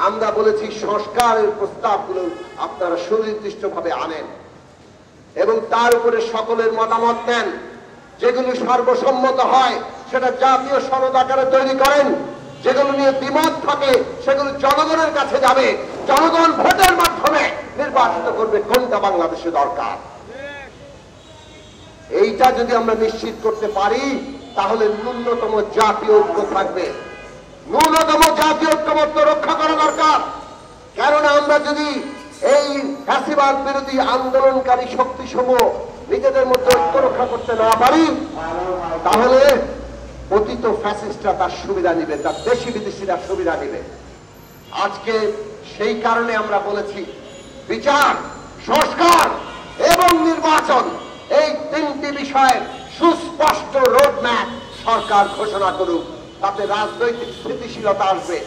আমরা বলেছি সংস্কারের প্রস্তাবগুলো আপনারা সুনির্দিষ্টভাবে আনেন এবং তার উপরে সকলের মতামত নেন, যেগুলো সর্বসম্মত হয় সেটা জাতীয় সনদ আকারে তৈরি করেন, যেগুলো নিয়ে দ্বিমত থাকে সেগুলো জনগণের কাছে যাবে, জনগণ ভোটের মাধ্যমে নির্বাচিত করবে কোনটা বাংলাদেশে দরকার। এইটা যদি আমরা নিশ্চিত করতে পারি তাহলে ন্যূনতম জাতীয় ঐক্য থাকবে, ন্যূনতম জাতীয় ঐক্যমত্য রক্ষা করা দরকার। কেননা আমরা যদি এই ফ্যাসিবাদ বিরোধী আন্দোলনকারী শক্তিসমূহ নিজেদের মধ্যে ঐক্য রক্ষা করতে না পারি তাহলে অতীত ফ্যাসিস্টরা তার সুবিধা নিবে, তার দেশি বিদেশিরা সুবিধা নিবে। আজকে সেই কারণে আমরা বলেছি বিচার, সংস্কার এবং নির্বাচন এই তিনটি বিষয়ের সুস্পষ্ট রোডম্যাপ সরকার ঘোষণা করুক, তাতে রাজনৈতিক স্থিতিশীলতা আসবে।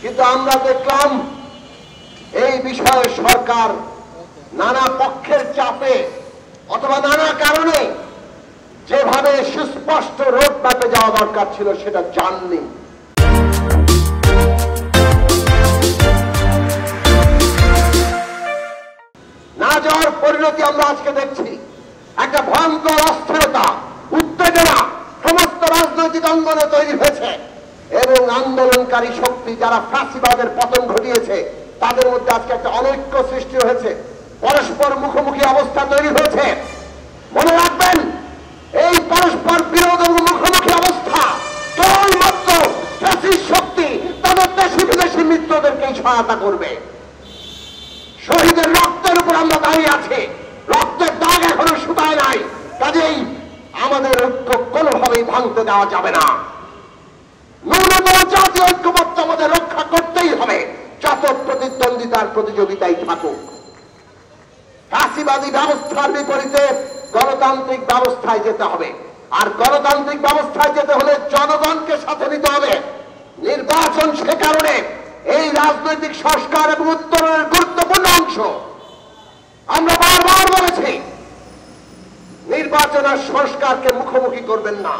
কিন্তু আমরা দেখলাম এই বিষয়ে সরকার নানা পক্ষের চাপে অথবা নানা কারণে যেভাবে সুস্পষ্ট রোডম্যাপে যাওয়া দরকার ছিল সেটা জাননি। না যাওয়ার পরিণতি আমরা আজকে দেখছি। একটা ভয়ঙ্কর অস্থিরতা, উত্তেজনা সমস্ত রাজনৈতিক অঙ্গনে তৈরি হয়েছে এবং আন্দোলনকারী শক্তি যারা ফ্যাসিবাদের পতন ঘটিয়েছে তাদের মধ্যে আজকে একটা অনৈক্য সৃষ্টি হয়েছে, পরস্পর মুখোমুখি অবস্থা তৈরি হয়েছে। মনে রাখবেন, এই পরস্পর বিরোধ এবং মুখোমুখি অবস্থা কেবলমাত্র ফ্যাসিস্ট শক্তি তাদের দেশি বিদেশি মিত্রদেরকেই সহায়তা করবে। শহীদের রক্তের উপর আমরা দাঁড়িয়ে আছি, রক্তের দাগ এখনো শুকায় নাই, কাজেই আমাদের ঐক্য কোনোভাবেই ভাঙতে দেওয়া যাবে না। ন্যূনতম জাতীয় ঐক্যমত্য আমাদের রক্ষা করতেই হবে, যত প্রতিদ্বন্দ্বিতার প্রতিযোগিতায় থাকুক। ফ্যাসিবাদী ব্যবস্থার বিপরীতে গণতান্ত্রিক ব্যবস্থায় যেতে হবে, আর গণতান্ত্রিক ব্যবস্থায় যেতে হলে জনগণকে সাথে নিতে হবে। নির্বাচন সে কারণে এই রাজনৈতিক সংস্কার এবং উত্তরণের গুরুত্বপূর্ণ অংশ। আমরা বারবার বলেছি নির্বাচন আর সংস্কারকে মুখোমুখি করবেন না।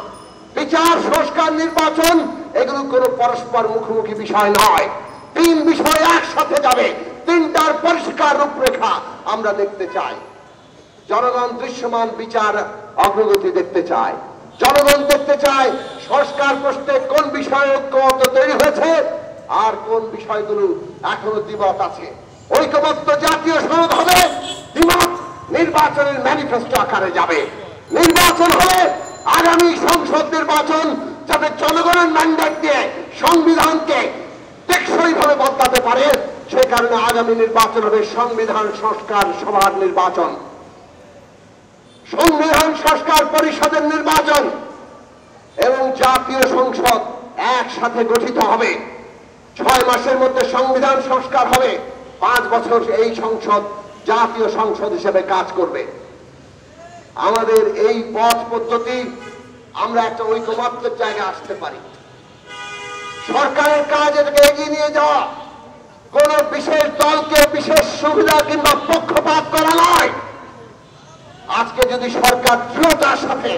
বিচার, সংস্কার, নির্বাচন এগুলো কোনো পরস্পর মুখোমুখি বিষয় নয়। তিন বিষয় একসাথে যাবে, তিনটার পরিষ্কার রূপরেখা আমরা দেখতে চাই। জনগণ দৃশ্যমান বিচার অগ্রগতি দেখতে চায়, জনগণ দেখতে চায় সংস্কার প্রশ্নে কোন বিষয়ে ঐক্যমত্য তৈরি হয়েছে আর কোন বিষয়গুলো এখনো দ্বিমত আছে। ঐক্যমত্য জাতীয় সনদ হবে, দ্বিমত নির্বাচনের ম্যানিফেস্টো আকারে যাবে। নির্বাচন হলে আগামী সংসদ নির্বাচন যাতে জনগণের ম্যান্ডেট দিয়ে সংবিধানকে টেকসই ভাবে বদলাতে পারে, সে কারণে আগামী নির্বাচন হবে সংবিধান সংস্কার সভার নির্বাচন, সংবিধান সংস্কার পরিষদের নির্বাচন এবং জাতীয় সংসদ একসাথে গঠিত হবে। 6 মাসের মধ্যে সংবিধান সংস্কার হবে, 5 বছর এই সংসদ জাতীয় সংসদ হিসেবে কাজ করবে। আমাদের এই পথ পদ্ধতি আমরা একটা ঐক্যমত্যের জায়গায় আসতে পারি। সরকারের কাজ এটাকে এগিয়ে নিয়ে যাওয়া, কোন বিশেষ দলকে বিশেষ সুবিধা কিংবা পক্ষপাত করা নয়। আজকে যদি সরকার দৃঢ়তার সাথে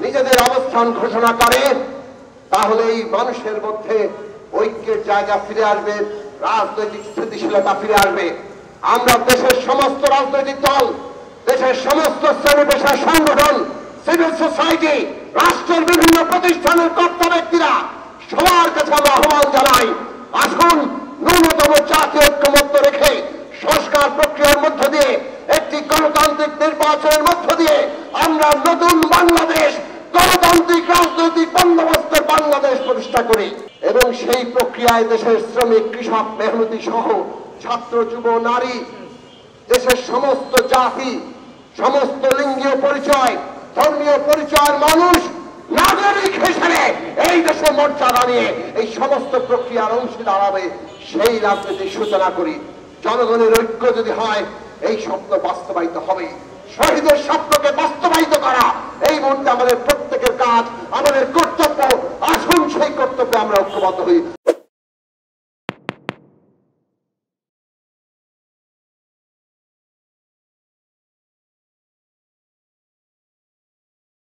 নিজেদের অবস্থান ঘোষণা করে তাহলে এই মানুষের মধ্যে ঐক্যের জায়গা ফিরে আসবে, রাজনৈতিক স্থিতিশীলতা ফিরে আসবে। আমরা দেশের সমস্ত রাজনৈতিক দল, দেশের সমস্ত শ্রেণী পেশার সংগঠন, সিভিল সোসাইটি, রাষ্ট্রের বিভিন্ন প্রতিষ্ঠানের কর্তা ব্যক্তিরা সবার কাছে আমরা আহ্বান জানাই, আসুন ন্যূনতম জাতীয় ঐক্যমত্য রেখে সংস্কার প্রক্রিয়ার মধ্য দিয়ে একটি গণতান্ত্রিক নির্বাচনের মধ্য দিয়ে আমরা নতুন বাংলাদেশ, গণতান্ত্রিক রাজনৈতিক বন্দোবস্তের বাংলাদেশ প্রতিষ্ঠা করি এবং সেই প্রক্রিয়ায় দেশের শ্রমিক, কৃষক, মেহনতি সহ ছাত্র, যুব, নারী, দেশের সমস্ত জাতি, সমস্ত লিঙ্গীয় পরিচয়, ধর্মীয় পরিচয়ের মানুষ নাগরিক হিসেবে এই দেশে মর্যাদা নিয়ে এই সমস্ত প্রক্রিয়ার অংশীদার হবে, সেই রাজনীতির সূচনা করি। জনগণের ঐক্য যদি হয় এই স্বপ্ন বাস্তবায়িত হবে। শহীদের স্বপ্নকে বাস্তবায়িত করা এই মুহূর্তে আমাদের প্রত্যেকের কাজ, আমাদের কর্তব্য। আসুন সেই কর্তব্যে আমরা ঐক্যবদ্ধ হই।